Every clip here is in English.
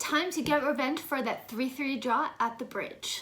time to get revenge for that 3-3 draw at the Bridge.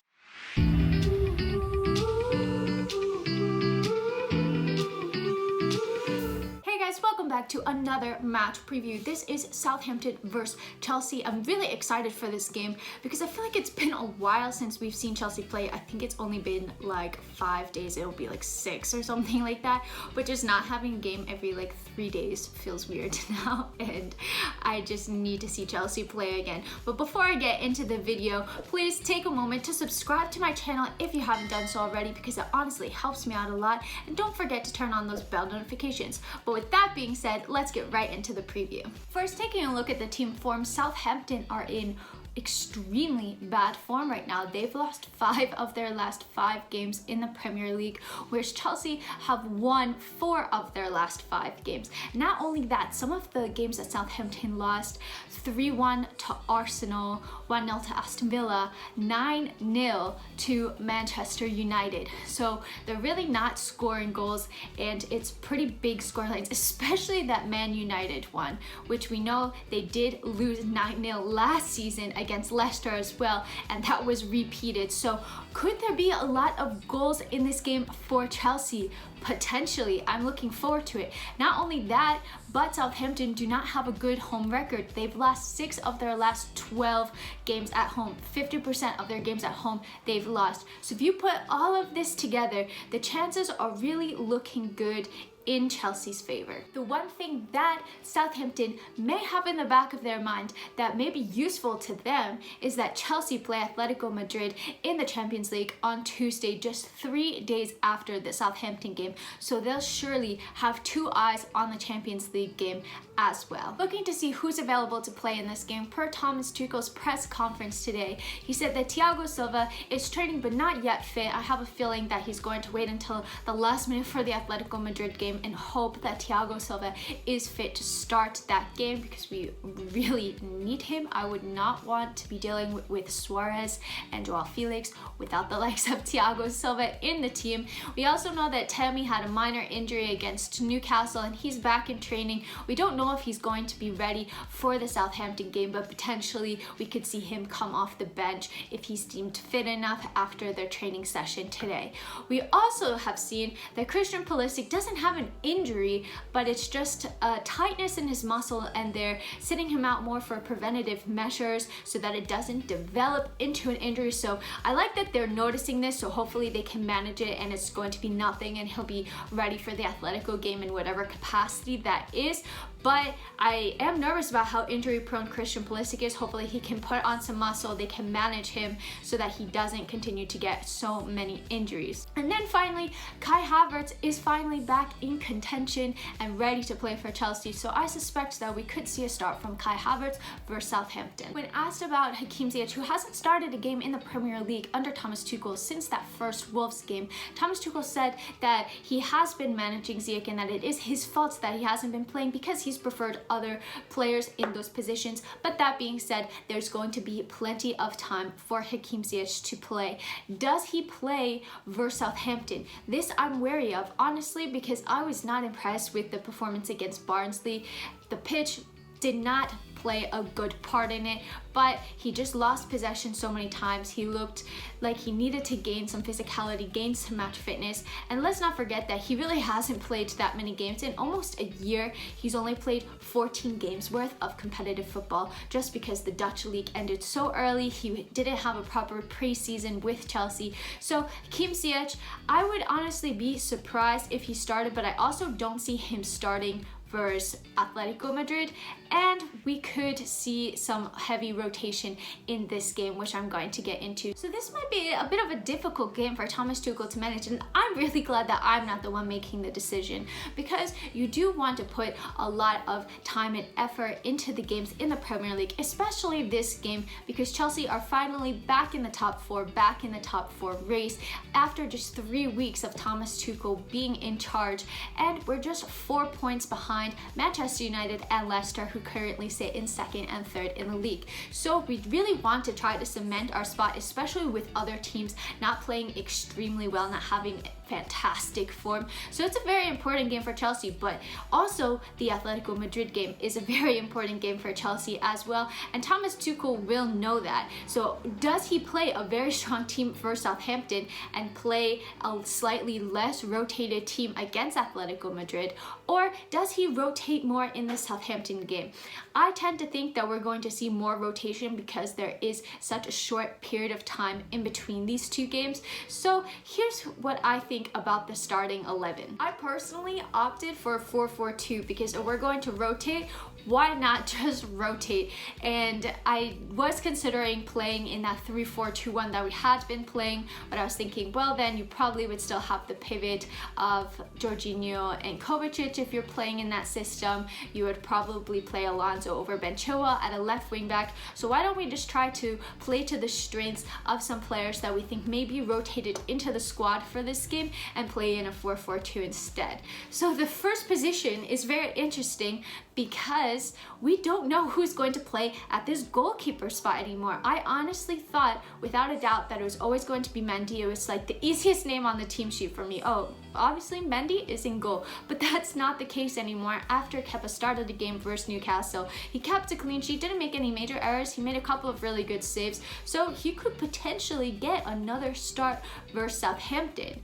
Welcome back to another match preview. This is Southampton versus Chelsea. I'm really excited for this game because I feel like it's been a while since we've seen Chelsea play. I think it's only been like 5 days. It'll be like 6 or something like that. But just not having a game every like 3 days feels weird now, and I just need to see Chelsea play again. But before I get into the video, please take a moment to subscribe to my channel if you haven't done so already, because it honestly helps me out a lot. And don't forget to turn on those bell notifications. But with that being said, let's get right into the preview. First, taking a look at the team form, Southampton are in extremely bad form right now. They've lost 5 of their last 5 games in the Premier League, whereas Chelsea have won 4 of their last 5 games. Not only that, some of the games that Southampton lost: 3-1 to Arsenal, 1-0 to Aston Villa, 9-0 to Manchester United. So they're really not scoring goals, and it's pretty big scorelines, especially that Man United one, which we know they did lose 9-0 last season against Leicester as well, and that was repeated. So could there be a lot of goals in this game for Chelsea? Potentially. I'm looking forward to it. Not only that, but Southampton do not have a good home record. They've lost 6 of their last 12 games at home. 50% of their games at home they've lost. So if you put all of this together, the chances are really looking good in Chelsea's favor. The one thing that Southampton may have in the back of their mind that may be useful to them is that Chelsea play Atletico Madrid in the Champions League on Tuesday, just 3 days after the Southampton game. So they'll surely have 2 eyes on the Champions League game as well. Looking to see who's available to play in this game, per Thomas Tuchel's press conference today, he said that Thiago Silva is training but not yet fit. I have a feeling that he's going to wait until the last minute for the Atletico Madrid game and hope that Thiago Silva is fit to start that game, because we really need him. I would not want to be dealing with Suarez and Joao Felix without the likes of Thiago Silva in the team. We also know that Tammy had a minor injury against Newcastle and he's back in training. We don't know if he's going to be ready for the Southampton game, but potentially we could see him come off the bench if he's deemed fit enough after their training session today. We also have seen that Christian Pulisic doesn't have an injury, but it's just a tightness in his muscle, and they're sitting him out more for preventative measures so that it doesn't develop into an injury. So I like that they're noticing this, so hopefully they can manage it and it's going to be nothing and he'll be ready for the Atletico game in whatever capacity that is. But I am nervous about how injury prone Christian Pulisic is. Hopefully he can put on some muscle, they can manage him so that he doesn't continue to get so many injuries. And then finally, Kai Havertz is finally back in contention and ready to play for Chelsea. So I suspect that we could see a start from Kai Havertz versus Southampton. When asked about Hakim Ziyech, who hasn't started a game in the Premier League under Thomas Tuchel since that first Wolves game, Thomas Tuchel said that he has been managing Ziyech and that it is his fault that he hasn't been playing because he's preferred other players in those positions. But that being said, there's going to be plenty of time for Hakim Ziyech to play. Does he play versus Southampton? This I'm wary of, honestly, because I was not impressed with the performance against Barnsley. The pitch did not play a good part in it, but he just lost possession so many times. He looked like he needed to gain some physicality, gain some match fitness. And let's not forget that he really hasn't played that many games in almost a year. He's only played 14 games worth of competitive football, just because the Dutch league ended so early. He didn't have a proper preseason with Chelsea. So Hakim Ziyech, I would honestly be surprised if he started, but I also don't see him starting versus Atletico Madrid, and we could see some heavy rotation in this game, which I'm going to get into. So this might be a bit of a difficult game for Thomas Tuchel to manage, and I'm really glad that I'm not the one making the decision, because you do want to put a lot of time and effort into the games in the Premier League, especially this game, because Chelsea are finally back in the top 4, back in the top 4 race after just 3 weeks of Thomas Tuchel being in charge, and we're just 4 points behind Manchester United and Leicester, who currently sit in 2nd and 3rd in the league. So we really want to try to cement our spot, especially with other teams not playing extremely well, not having fantastic form. So it's a very important game for Chelsea, but also the Atletico Madrid game is a very important game for Chelsea as well, and Thomas Tuchel will know that. So does he play a very strong team for Southampton and play a slightly less rotated team against Atletico Madrid, or does he rotate more in the Southampton game? I tend to think that we're going to see more rotation because there is such a short period of time in between these two games. So here's what I think about the starting 11. I personally opted for 4-4-2 because if we're going to rotate, why not just rotate? And I was considering playing in that 3-4-2-1 that we had been playing, but I was thinking, well, then you probably would still have the pivot of Jorginho and Kovacic if you're playing in that system. You would probably play Alonso over Ben Chilwell at a left wing back. So why don't we just try to play to the strengths of some players that we think may be rotated into the squad for this game and play in a 4-4-2 instead. So the first position is very interesting because we don't know who's going to play at this goalkeeper spot anymore. I honestly thought, without a doubt, that it was always going to be Mendy. It was like the easiest name on the team sheet for me. Oh, obviously Mendy is in goal, but that's not the case anymore. After Kepa started the game versus Newcastle, he kept a clean sheet, didn't make any major errors. He made a couple of really good saves, so he could potentially get another start versus Southampton.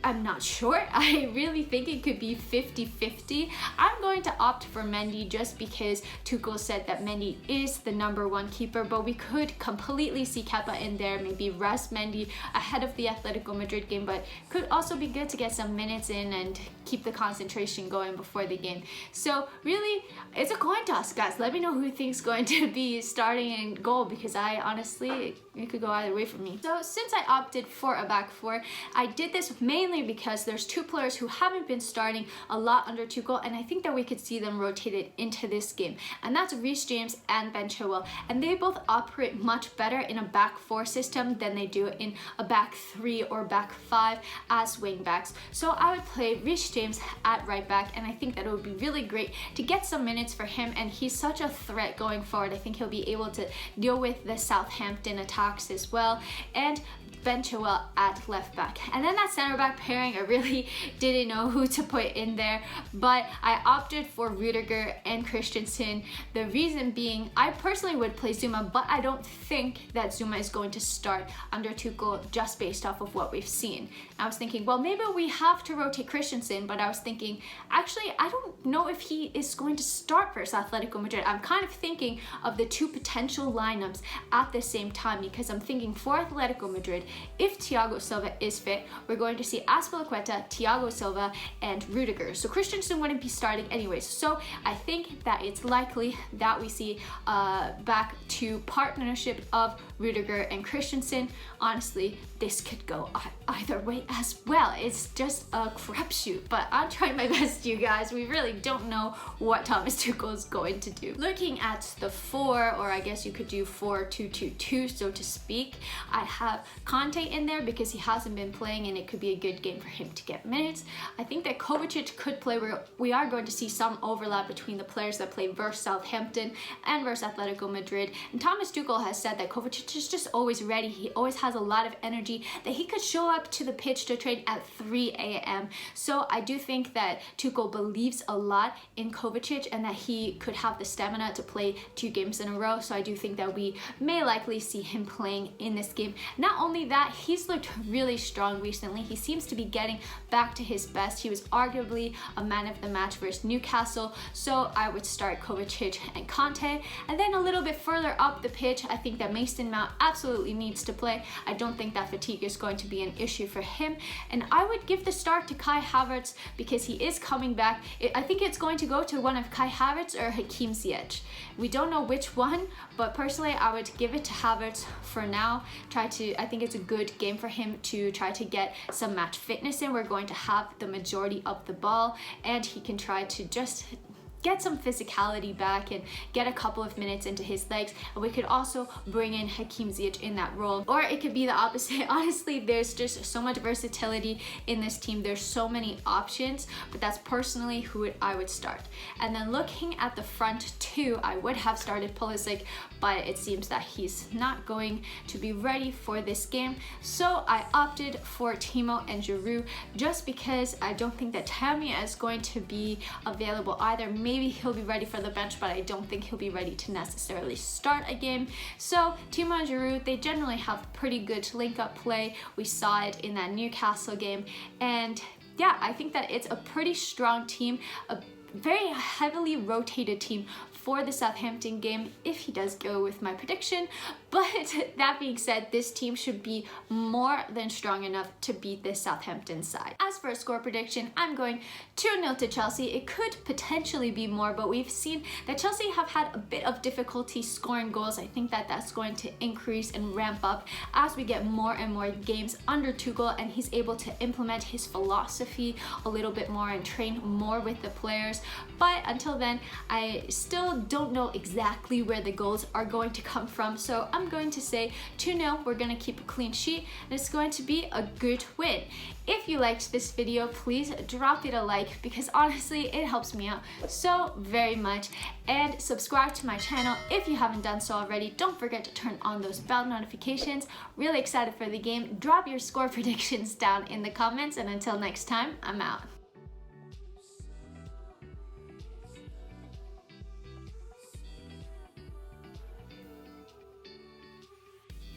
I'm not sure. I really think it could be 50-50. I'm going to opt for Mendy just because Tuchel said that Mendy is the #1 keeper, but we could completely see Kepa in there, maybe rest Mendy ahead of the Atletico Madrid game, but could also be good to get some minutes in and keep the concentration going before the game. So really, it's a coin toss, guys. Let me know who you think is going to be starting in goal, because I honestly, it could go either way for me. So since I opted for a back four, I did this mainly because there's two players who haven't been starting a lot under Tuchel, and I think that we could see them rotated into this game, and that's Reece James and Ben Chilwell, and they both operate much better in a back four system than they do in a back three or back five as wing backs. So I would play Reece James at right back, and I think that it would be really great to get some minutes for him, and he's such a threat going forward. I think he'll be able to deal with the Southampton attacks as well. And Ben Chilwell at left back. And then that center back pairing, I really didn't know who to put in there, but I opted for Rudiger and Christensen. The reason being, I personally would play Zuma, but I don't think that Zuma is going to start under Tuchel just based off of what we've seen. I was thinking, well, maybe we have to rotate Christensen, but I was thinking, actually, I don't know if he is going to start versus Atletico Madrid. I'm kind of thinking of the two potential lineups at the same time, because I'm thinking for Atletico Madrid, if Thiago Silva is fit, we're going to see Azpilicueta, Thiago Silva, and Rudiger. So Christensen wouldn't be starting anyways. So I think that it's likely that we see back to partnership of Rudiger and Christensen. Honestly, this could go either way as well. It's just a crapshoot, but I'm trying my best, you guys. We really don't know what Thomas Tuchel is going to do. Looking at the four, or I guess you could do 4-2-2-2, so to speak, I have Conte in there because he hasn't been playing and it could be a good game for him to get minutes. I think that Kovacic could play. We are going to see some overlap between the players that play versus Southampton and versus Atletico Madrid. And Thomas Tuchel has said that Kovacic is just always ready. He always has a lot of energy, that he could show up to the pitch to train at 3 a.m. So I do think that Tuchel believes a lot in Kovacic and that he could have the stamina to play 2 games in a row. So I do think that we may likely see him playing in this game. Not only that, he's looked really strong recently. He seems to be getting back to his best. He was arguably a man of the match versus Newcastle. So I would start Kovacic and Conte. And then a little bit further up the pitch, I think that Mason Mount absolutely needs to play. I don't think that fatigue is going to be an issue for him. And I would give the start to Kai Havertz because he is coming back. I think it's going to go to one of Kai Havertz or Hakim Ziyech. We don't know which one, but personally I would give it to Havertz for now. I think it's a good game for him to try to get some match fitness in. We're going to have the majority of the ball and he can try to just get some physicality back and get a couple of minutes into his legs. And we could also bring in Hakim Ziyech in that role. Or it could be the opposite. Honestly, there's just so much versatility in this team. There's so many options, but that's personally who I would start. And then looking at the front two, I would have started Pulisic, but it seems that he's not going to be ready for this game. So I opted for Timo and Giroud just because I don't think that Tammy is going to be available either. Maybe he'll be ready for the bench, but I don't think he'll be ready to necessarily start a game. So Timo and Giroud, they generally have pretty good link-up play. We saw it in that Newcastle game, and yeah, I think that it's a pretty strong team, a very heavily rotated team for the Southampton game if he does go with my prediction. But that being said, this team should be more than strong enough to beat this Southampton side. As for a score prediction, I'm going 2-0 to Chelsea. It could potentially be more, but we've seen that Chelsea have had a bit of difficulty scoring goals. I think that that's going to increase and ramp up as we get more and more games under Tuchel and he's able to implement his philosophy a little bit more and train more with the players. But until then, I still don't know exactly where the goals are going to come from. So I'm going to say 2-0. We're going to keep a clean sheet and it's going to be a good win. If you liked this video, please drop it a like because honestly, it helps me out so very much. And subscribe to my channel if you haven't done so already. Don't forget to turn on those bell notifications. Really excited for the game. Drop your score predictions down in the comments, and until next time, I'm out.